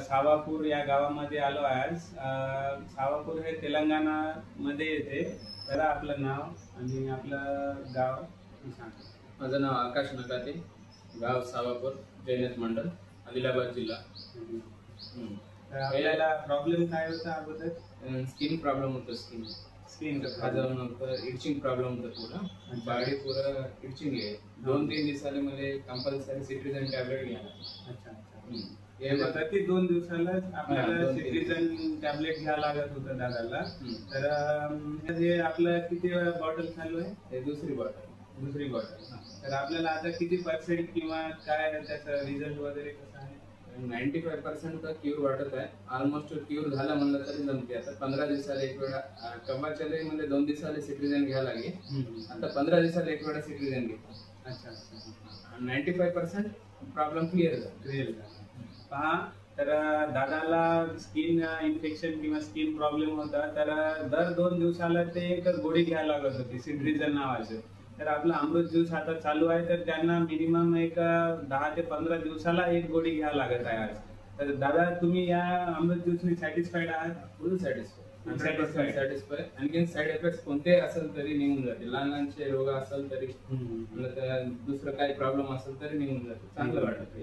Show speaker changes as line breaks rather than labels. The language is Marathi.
सावापूर या गावामध्ये आलो आहे आज. सावापूर हे तेलंगणा मध्ये येते. तर आपलं नाव आणि आपलं गाव सांगा.
माझं नाव आकाश नकाते, गाव सावापूर, जैनत मंडल, आदिलाबाद जिल्हा.
आपल्याला प्रॉब्लेम काय होता अगोदर?
स्किन प्रॉब्लेम होतं. स्किन खाजवणं होतं, इचिंग प्रॉब्लेम होतं. पूर्ण बॉडी पूरा इचिंग आहे. 2-3 दिवसाला मला कंपल्सरी सिट्रिजन टॅबलेट घ्यायला.
अच्छा. हे प्रति 2 दिवसालाच आपल्याला सिट्रिजन टॅबलेट घ्यायला लागत होतं दादाला. तर हे आपलं किती बॉटल चालू आहे?
हे दुसरी बॉटल.
तर आपल्याला आता किती पर्सेंट किंवा काय त्याचा रिझल्ट वगैरे कसा आहे?
95% का क्यूर वाटत आहे. ऑलमोस्ट क्यूर झाला म्हणलं तरी जमते. आता 15 दिवसाला एक वेळा कव्वाच्याला म्हणजे 2 दिवसाला सिट्रिजन घ्यायला लागे. आता 15 दिवसाला एक वेळा सिट्रिजन घेतो.
अच्छा.
95% प्रॉब्लेम क्लिअर झाला.
पहा, तर दादाला स्किन इन्फेक्शन किंवा स्किन प्रॉब्लेम होता. तर दर 2 दिवसाला ते एक गोळी घ्यायला लागत होती, सिट्रिजन नावाचं. तर आपला अमृत ज्यूस आता चालू आहे. तर त्यांना मिनिमम एक 10 ते 15 दिवसाला एक गोळी घ्यायला लागत आहे आज. तर दादा, तुम्ही या अमृत ज्यूसने सॅटिस्फाईड आहात?
फुल सॅटिस्फाय. आणखी साईड इफेक्ट कोणते असेल तरी निघून जाते. लहानचे रोग असेल तरी, दुसरं काही प्रॉब्लेम असेल तरी निघून जाते. चांगलं वाटतं.